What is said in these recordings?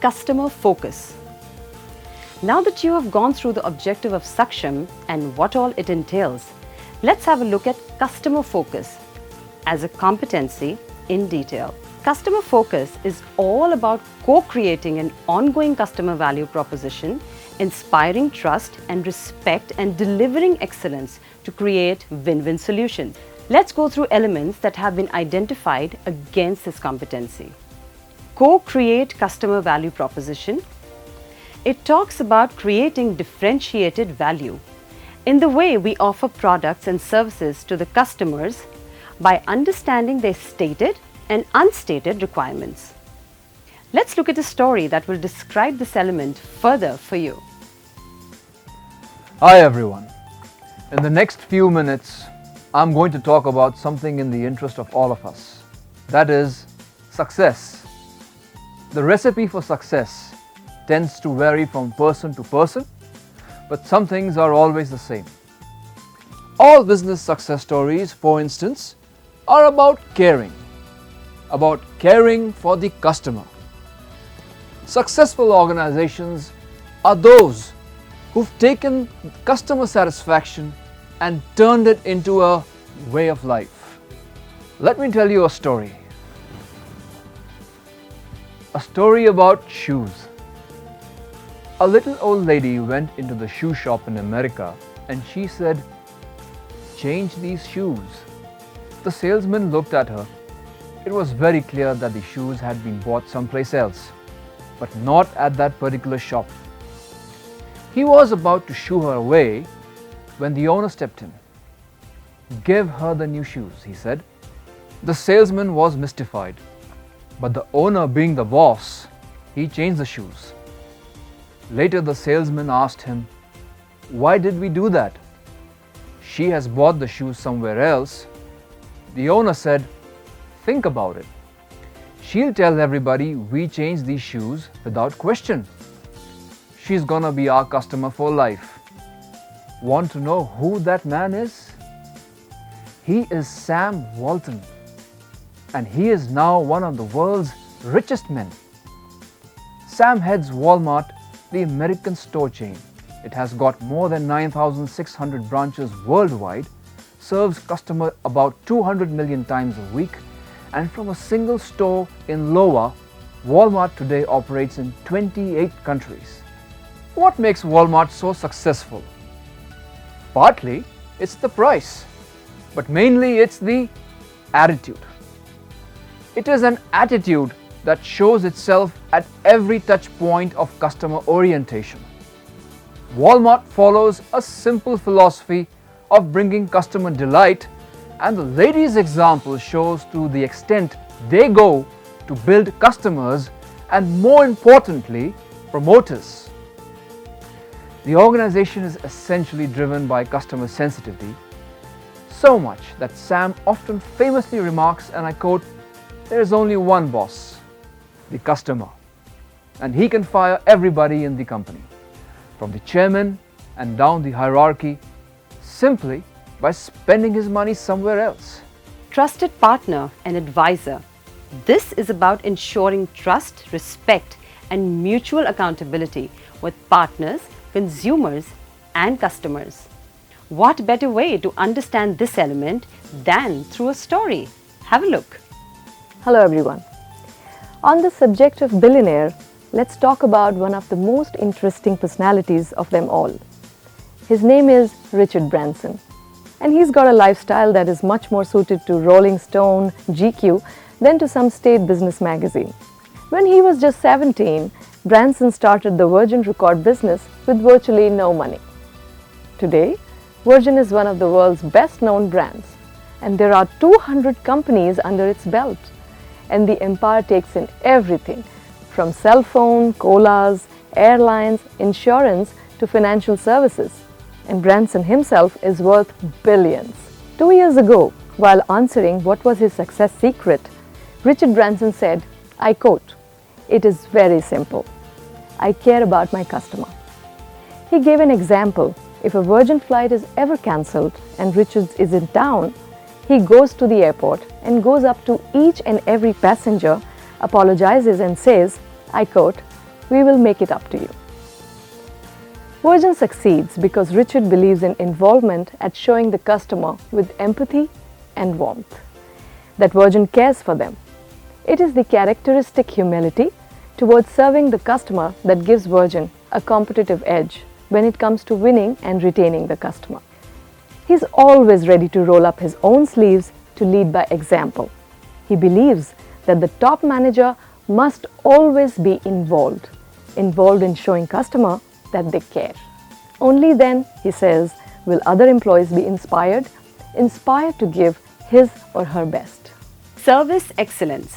customer focus. Now that you have gone through the objective of Saksham and what all it entails, let's have a look at customer focus as a competency in detail. Customer focus is all about co-creating an ongoing customer value proposition, inspiring trust and respect, and delivering excellence to create win-win solutions. Let's go through elements that have been identified against this competency. Co-create customer value proposition. It talks about creating differentiated value in the way we offer products and services to the customers by understanding their stated and unstated requirements. Let's look at a story that will describe this element further for you. Hi everyone. In the next few minutes, I'm going to talk about something in the interest of all of us. That is success. The recipe for success tends to vary from person to person, but some things are always the same. All business success stories, for instance, are about caring for the customer. Successful organizations are those who've taken customer satisfaction and turned it into a way of life. Let me tell you a story. A story about shoes. A little old lady went into the shoe shop in America and she said, "Change these shoes." The salesman looked at her. It was very clear that the shoes had been bought someplace else, but not at that particular shop. He was about to shoo her away when the owner stepped in. "Give her the new shoes," he said. The salesman was mystified, but the owner, being the boss, he changed the shoes. Later the salesman asked him, "Why did we do that?" "She has bought the shoes somewhere else." The owner said, "Think about it. She'll tell everybody we changed these shoes without question. She's gonna be our customer for life." Want to know who that man is? He is Sam Walton, and he is now one of the world's richest men. Sam heads Walmart, the American store chain. It has got more than 9,600 branches worldwide, serves customers about 200 million times a week, and from a single store in Iowa, Walmart today operates in 28 countries. What makes Walmart so successful? Partly, it's the price, but mainly it's the attitude. It is an attitude that shows itself at every touch point of customer orientation. Walmart follows a simple philosophy of bringing customer delight, and the lady's example shows to the extent they go to build customers and, more importantly, promoters. The organization is essentially driven by customer sensitivity, so much that Sam often famously remarks, and I quote, "There is only one boss, the customer, and he can fire everybody in the company, from the chairman and down the hierarchy, simply by spending his money somewhere else." Trusted partner and advisor. This is about ensuring trust, respect, and mutual accountability with partners, consumers, and customers. What better way to understand this element than through a story? Have a look. Hello everyone. On the subject of billionaire, let's talk about one of the most interesting personalities of them all. His name is Richard Branson, and he's got a lifestyle that is much more suited to Rolling Stone, GQ than to some state business magazine. When he was just 17, Branson started the Virgin record business with virtually no money. Today, Virgin is one of the world's best-known brands, and there are 200 companies under its belt. And the empire takes in everything from cell phone, colas, airlines, insurance to financial services. And Branson himself is worth billions. 2 years ago, while answering what was his success secret, Richard Branson said, I quote, "It is very simple. I care about my customer." He gave an example. If a Virgin flight is ever cancelled and Richard is in town, he goes to the airport and goes up to each and every passenger, apologizes and says, I quote, We will make it up to you. Virgin succeeds because Richard believes in involvement at showing the customer with empathy and warmth, that Virgin cares for them. It is the characteristic humility towards serving the customer that gives Virgin a competitive edge when it comes to winning and retaining the customer. He's always ready to roll up his own sleeves to lead by example. He believes that the top manager must always be involved in showing customer that they care. Only then, he says, will other employees be inspired to give his or her best. Service excellence.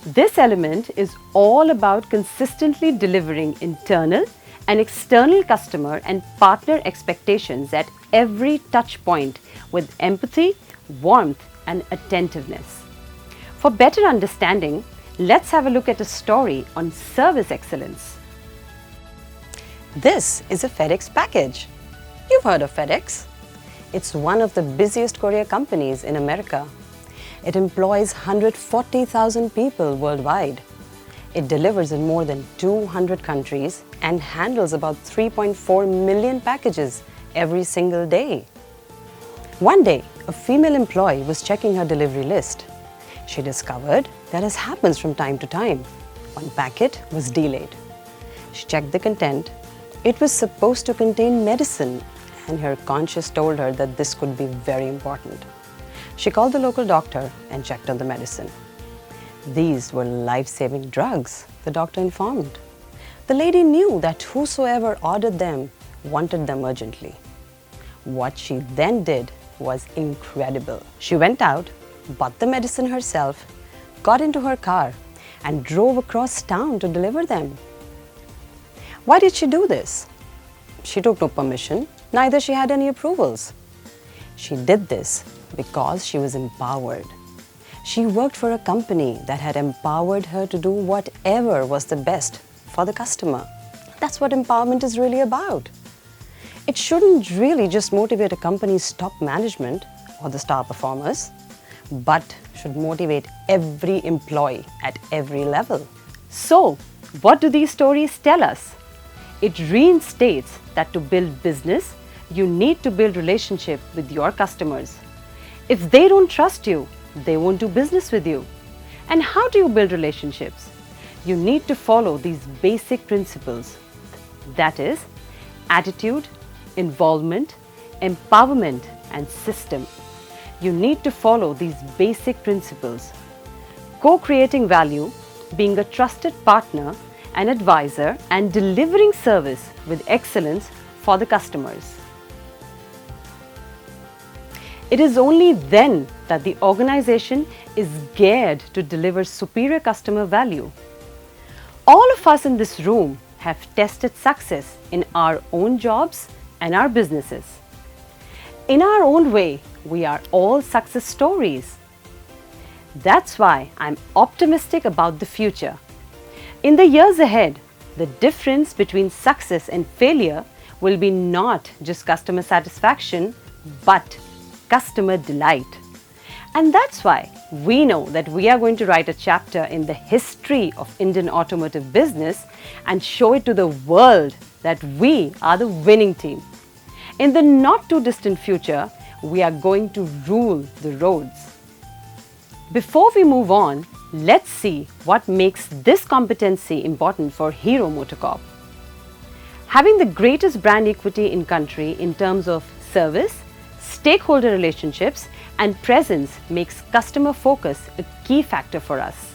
This element is all about consistently delivering internal and external customer and partner expectations at every touch point with empathy, warmth, and attentiveness. For better understanding, let's have a look at a story on service excellence. This is a FedEx package. You've heard of FedEx. It's one of the busiest courier companies in America. It employs 140,000 people worldwide. It delivers in more than 200 countries and handles about 3.4 million packages every single day. One day, a female employee was checking her delivery list. She discovered that, as happens from time to time, one packet was delayed. She checked the content. It was supposed to contain medicine, and her conscience told her that this could be very important. She called the local doctor and checked on the medicine. These were life-saving drugs, the doctor informed. The lady knew that whosoever ordered them wanted them urgently. What she then did was incredible. She went out, bought the medicine herself, got into her car, and drove across town to deliver them. Why did she do this? She took no permission, neither she had any approvals. She did this because she was empowered. She worked for a company that had empowered her to do whatever was the best for the customer. That's what empowerment is really about. It shouldn't really just motivate a company's top management or the star performers, but should motivate every employee at every level. So, what do these stories tell us? It reinstates that to build business, you need to build relationship with your customers. If they don't trust you, they won't do business with you. And how do you build relationships? You need to follow these basic principles. That is, attitude, involvement, empowerment, and system. You need to follow these basic principles. Co-creating value, being a trusted partner, an advisor, and delivering service with excellence for the customers. It is only then that the organization is geared to deliver superior customer value. All of us in this room have tested success in our own jobs and our businesses. In our own way, we are all success stories. That's why I'm optimistic about the future. In the years ahead, the difference between success and failure will be not just customer satisfaction, but customer delight. And that's why we know that we are going to write a chapter in the history of Indian automotive business and show it to the world that we are the winning team. In the not too distant future, we are going to rule the roads. Before we move on, let's see what makes this competency important for Hero MotoCorp. Having the greatest brand equity in country in terms of service, stakeholder relationships, and presence makes customer focus a key factor for us.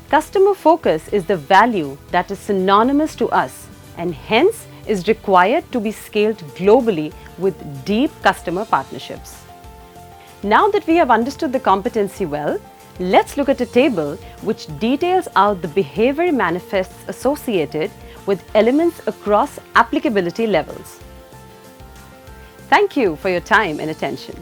Customer focus is the value that is synonymous to us and hence is required to be scaled globally with deep customer partnerships. Now that we have understood the competency well, let's look at a table which details out the behavior manifests associated with elements across applicability levels. Thank you for your time and attention.